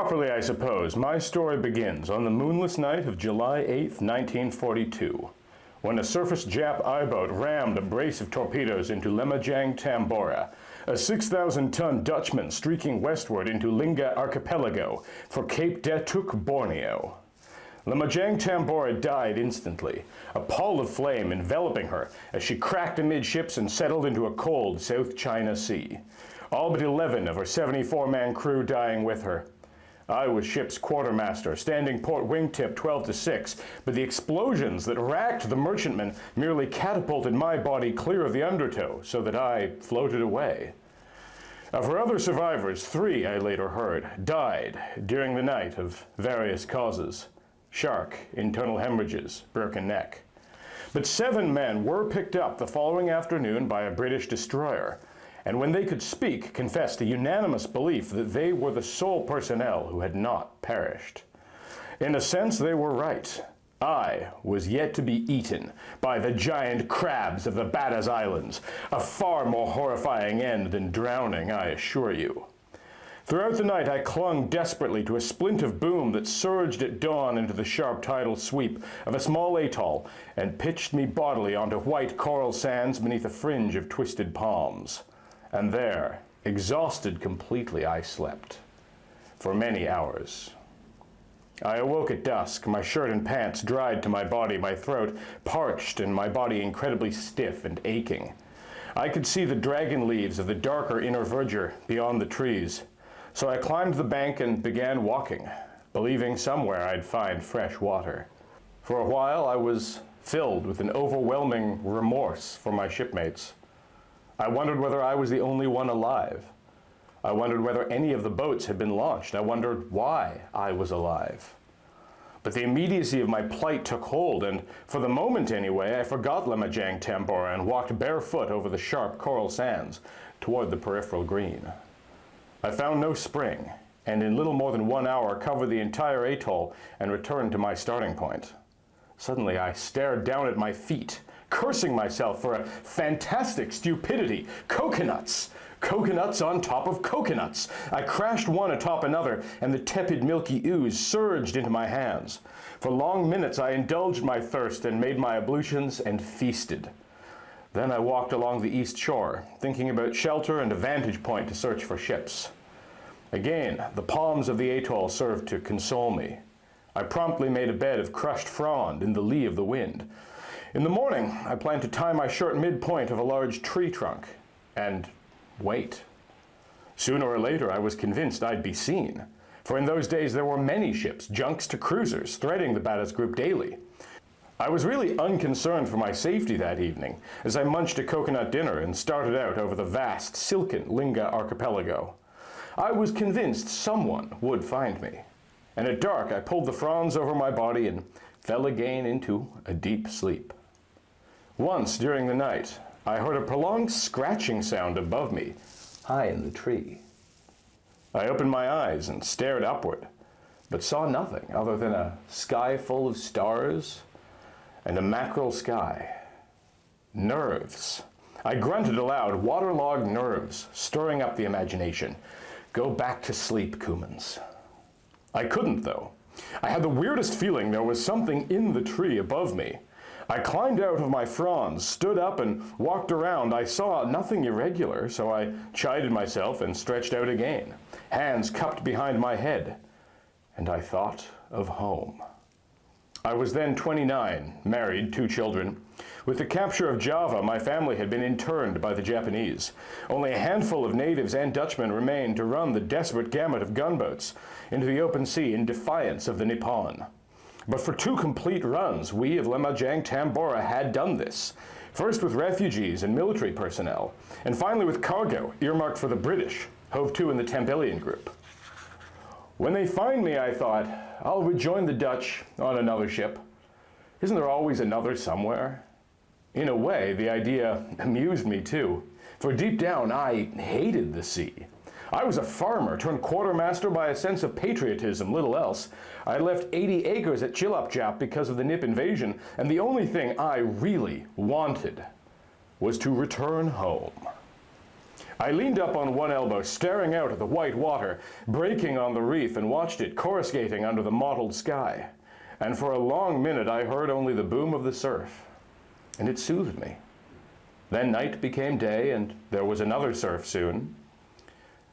Properly, I suppose, my story begins on the moonless night of July 8th, 1942, when a surface Jap I-boat rammed a brace of torpedoes into Lemajang Tambora, a 6,000-ton Dutchman streaking westward into Lingga Archipelago for Cape Datuk, Borneo. Lemajang Tambora died instantly, a pall of flame enveloping her as she cracked amidships and settled into a cold South China Sea, all but 11 of her 74-man crew dying with her. I was ship's quartermaster, standing port wingtip 12 to 6, but the explosions that racked the merchantman merely catapulted my body clear of the undertow, so that I floated away. Of her other survivors, 3, I later heard, died during the night of various causes. Shark, internal hemorrhages, broken neck. But 7 men were picked up the following afternoon by a British destroyer, and when they could speak, confessed a unanimous belief that they were the sole personnel who had not perished. In a sense, they were right. I was yet to be eaten by the giant crabs of the Bata's Islands, a far more horrifying end than drowning, I assure you. Throughout the night, I clung desperately to a splint of boom that surged at dawn into the sharp tidal sweep of a small atoll and pitched me bodily onto white coral sands beneath a fringe of twisted palms. And there, exhausted completely, I slept for many hours. I awoke at dusk, my shirt and pants dried to my body, my throat parched and my body incredibly stiff and aching. I could see the dragon leaves of the darker inner verdure beyond the trees, so I climbed the bank and began walking, believing somewhere I'd find fresh water. For a while I was filled with an overwhelming remorse for my shipmates. I wondered whether I was the only one alive. I wondered whether any of the boats had been launched. I wondered why I was alive. But the immediacy of my plight took hold, and for the moment anyway, I forgot Lemajang Tambora and walked barefoot over the sharp coral sands toward the peripheral green. I found no spring, and in little more than 1 hour covered the entire atoll and returned to my starting point. Suddenly I stared down at my feet, cursing myself for a fantastic stupidity. Coconuts! Coconuts on top of coconuts! I crashed one atop another, and the tepid milky ooze surged into my hands. For long minutes I indulged my thirst and made my ablutions and feasted. Then I walked along the east shore, thinking about shelter and a vantage point to search for ships. Again, the palms of the atoll served to console me. I promptly made a bed of crushed frond in the lee of the wind. In the morning, I planned to tie my shirt midpoint of a large tree trunk and wait. Sooner or later, I was convinced I'd be seen, for in those days there were many ships, junks to cruisers, threading the Bata's group daily. I was really unconcerned for my safety that evening, as I munched a coconut dinner and started out over the vast, silken Lingga Archipelago. I was convinced someone would find me, and at dark I pulled the fronds over my body and fell again into a deep sleep. Once during the night, I heard a prolonged scratching sound above me, high in the tree. I opened my eyes and stared upward, but saw nothing other than a sky full of stars and a mackerel sky. Nerves. I grunted aloud, waterlogged nerves, stirring up the imagination. Go back to sleep, Koomans. I couldn't, though. I had the weirdest feeling there was something in the tree above me. I climbed out of my fronds, stood up and walked around. I saw nothing irregular, so I chided myself and stretched out again, hands cupped behind my head, and I thought of home. I was then 29, married, 2 children. With the capture of Java, my family had been interned by the Japanese. Only a handful of natives and Dutchmen remained to run the desperate gamut of gunboats into the open sea in defiance of the Nippon. But for 2 complete runs, we of Lemajang Tambora had done this. First with refugees and military personnel, and finally with cargo earmarked for the British, hove to in the Tempelian group. When they find me, I thought, I'll rejoin the Dutch on another ship. Isn't there always another somewhere? In a way, the idea amused me too, for deep down I hated the sea. I was a farmer turned quartermaster by a sense of patriotism, little else. I had left 80 acres at Chilapjap because of the Nip invasion, and the only thing I really wanted was to return home. I leaned up on one elbow, staring out at the white water breaking on the reef, and watched it coruscating under the mottled sky. And for a long minute I heard only the boom of the surf, and it soothed me. Then night became day, and there was another surf soon.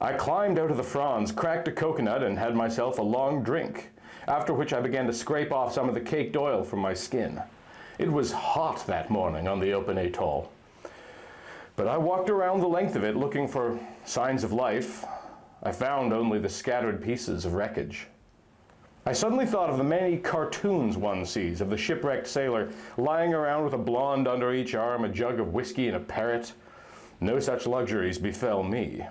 I climbed out of the fronds, cracked a coconut, and had myself a long drink, after which I began to scrape off some of the caked oil from my skin. It was hot that morning on the open atoll, but I walked around the length of it looking for signs of life. I found only the scattered pieces of wreckage. I suddenly thought of the many cartoons one sees of the shipwrecked sailor lying around with a blonde under each arm, a jug of whiskey, and a parrot. No such luxuries befell me.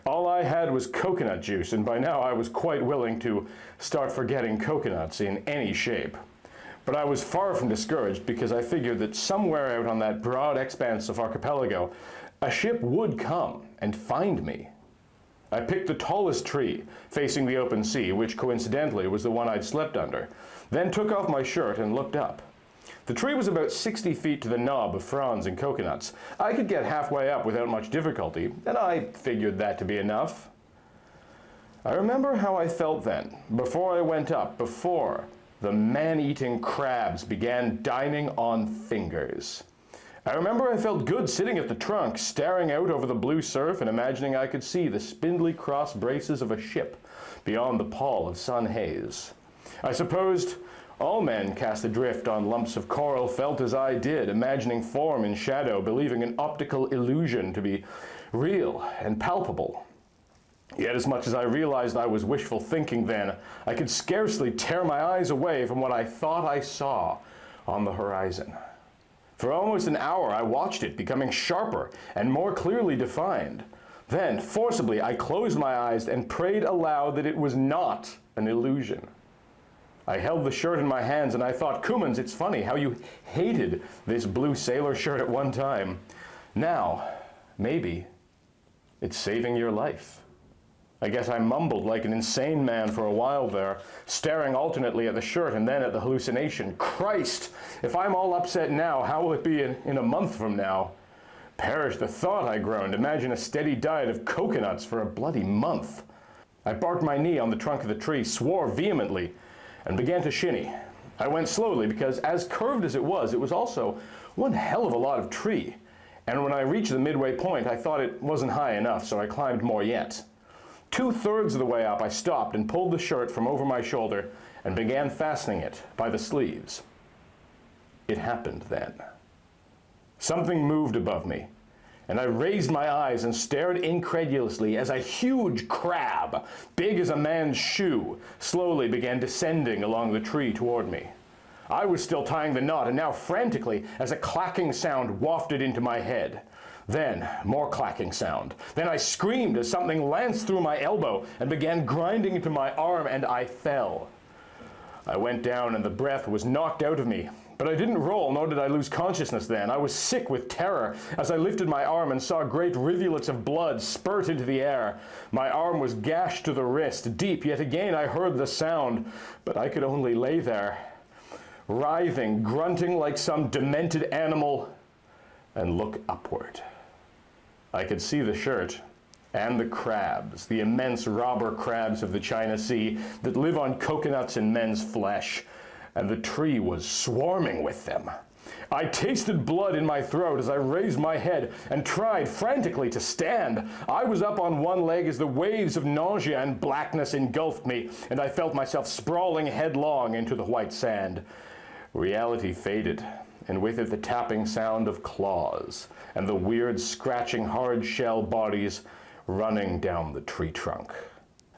All I had was coconut juice, and by now I was quite willing to start forgetting coconuts in any shape. But I was far from discouraged, because I figured that somewhere out on that broad expanse of archipelago, a ship would come and find me. I picked the tallest tree facing the open sea, which coincidentally was the one I'd slept under, then took off my shirt and looked up. The tree was about 60 feet to the knob of fronds and coconuts. I could get halfway up without much difficulty, and I figured that to be enough. I remember how I felt then, before I went up, before the man-eating crabs began dining on fingers. I remember I felt good sitting at the trunk, staring out over the blue surf and imagining I could see the spindly cross braces of a ship beyond the pall of sun haze. I supposed all men cast adrift on lumps of coral felt as I did, imagining form and shadow, believing an optical illusion to be real and palpable. Yet as much as I realized I was wishful thinking then, I could scarcely tear my eyes away from what I thought I saw on the horizon. For almost an hour I watched it, becoming sharper and more clearly defined. Then, forcibly, I closed my eyes and prayed aloud that it was not an illusion. I held the shirt in my hands and I thought, Koomans, it's funny how you hated this blue sailor shirt at one time. Now, maybe, it's saving your life. I guess I mumbled like an insane man for a while there, staring alternately at the shirt and then at the hallucination. Christ, if I'm all upset now, how will it be in a month from now? Perish the thought, I groaned. Imagine a steady diet of coconuts for a bloody month. I barked my knee on the trunk of the tree, swore vehemently, and began to shinny. I went slowly because, as curved as it was also one hell of a lot of tree. And when I reached the midway point, I thought it wasn't high enough, so I climbed more yet. 2/3 of the way up, I stopped and pulled the shirt from over my shoulder and began fastening it by the sleeves. It happened then. Something moved above me, and I raised my eyes and stared incredulously as a huge crab, big as a man's shoe, slowly began descending along the tree toward me. I was still tying the knot, and now frantically, as a clacking sound wafted into my head. Then, more clacking sound. Then I screamed as something lanced through my elbow and began grinding into my arm, and I fell. I went down and the breath was knocked out of me. But I didn't roll, nor did I lose consciousness then. I was sick with terror as I lifted my arm and saw great rivulets of blood spurt into the air. My arm was gashed to the wrist, deep, yet again I heard the sound, but I could only lay there, writhing, grunting like some demented animal, and look upward. I could see the shirt and the crabs, the immense robber crabs of the China Sea that live on coconuts and men's flesh, and the tree was swarming with them. I tasted blood in my throat as I raised my head and tried frantically to stand. I was up on one leg as the waves of nausea and blackness engulfed me, and I felt myself sprawling headlong into the white sand. Reality faded, and with it the tapping sound of claws and the weird scratching hard-shell bodies running down the tree trunk.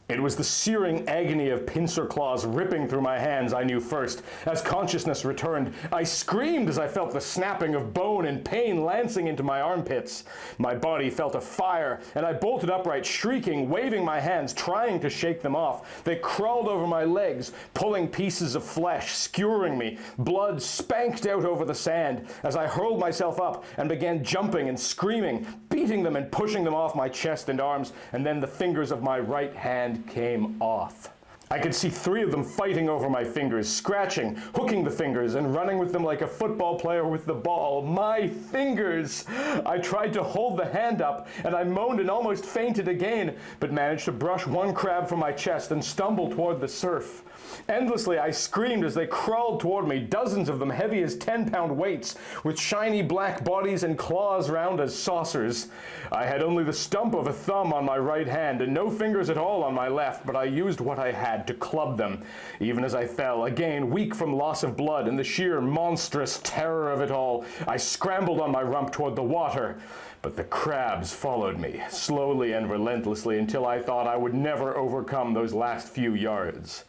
It was the searing agony of pincer claws ripping through my hands I knew first. As consciousness returned, I screamed as I felt the snapping of bone and pain lancing into my armpits. My body felt a fire, and I bolted upright, shrieking, waving my hands, trying to shake them off. They crawled over my legs, pulling pieces of flesh, skewering me. Blood spanked out over the sand as I hurled myself up and began jumping and screaming, beating them and pushing them off my chest and arms, and then the fingers of my right hand came off. I could see 3 of them fighting over my fingers, scratching, hooking the fingers, and running with them like a football player with the ball. My fingers! I tried to hold the hand up, and I moaned and almost fainted again, but managed to brush one crab from my chest and stumble toward the surf. Endlessly, I screamed as they crawled toward me, dozens of them heavy as 10-pound weights, with shiny black bodies and claws round as saucers. I had only the stump of a thumb on my right hand and no fingers at all on my left, but I used what I had to club them. Even as I fell, again weak from loss of blood and the sheer monstrous terror of it all, I scrambled on my rump toward the water. But the crabs followed me, slowly and relentlessly, until I thought I would never overcome those last few yards.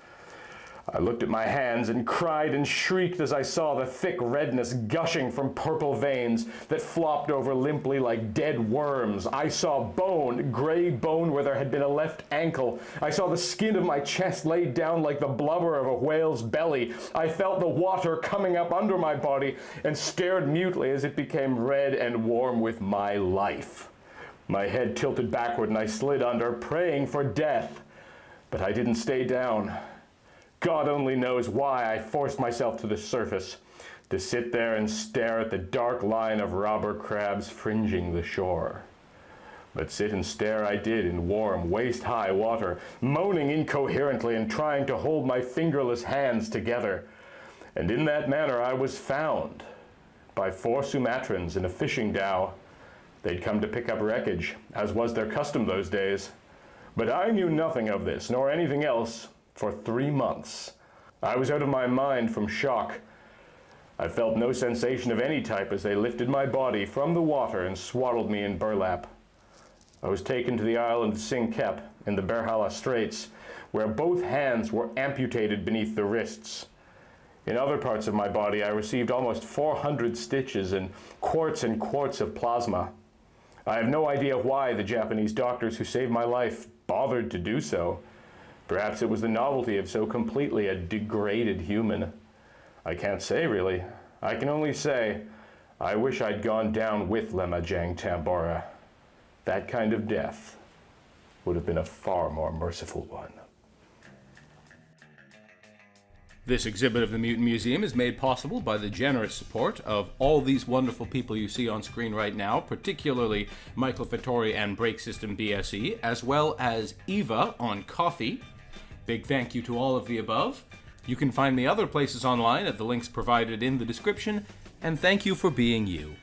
I looked at my hands and cried and shrieked as I saw the thick redness gushing from purple veins that flopped over limply like dead worms. I saw bone, gray bone where there had been a left ankle. I saw the skin of my chest laid down like the blubber of a whale's belly. I felt the water coming up under my body and stared mutely as it became red and warm with my life. My head tilted backward and I slid under, praying for death. But I didn't stay down. God only knows why I forced myself to the surface, to sit there and stare at the dark line of robber crabs fringing the shore. But sit and stare I did in warm, waist-high water, moaning incoherently and trying to hold my fingerless hands together. And in that manner I was found by 4 Sumatrans in a fishing dhow. They'd come to pick up wreckage, as was their custom those days. But I knew nothing of this, nor anything else, for 3 months. I was out of my mind from shock. I felt no sensation of any type as they lifted my body from the water and swaddled me in burlap. I was taken to the island of Singkep in the Berhala Straits, where both hands were amputated beneath the wrists. In other parts of my body, I received almost 400 stitches and quarts of plasma. I have no idea why the Japanese doctors who saved my life bothered to do so. Perhaps it was the novelty of so completely a degraded human. I can't say, really. I can only say, I wish I'd gone down with Lemajang Tambora. That kind of death would have been a far more merciful one. This exhibit of the Mutant Museum is made possible by the generous support of all these wonderful people you see on screen right now, particularly Michael Fattori and Break System BSE, as well as Eva on Coffee. Big thank you to all of the above. You can find me other places online at the links provided in the description, and thank you for being you.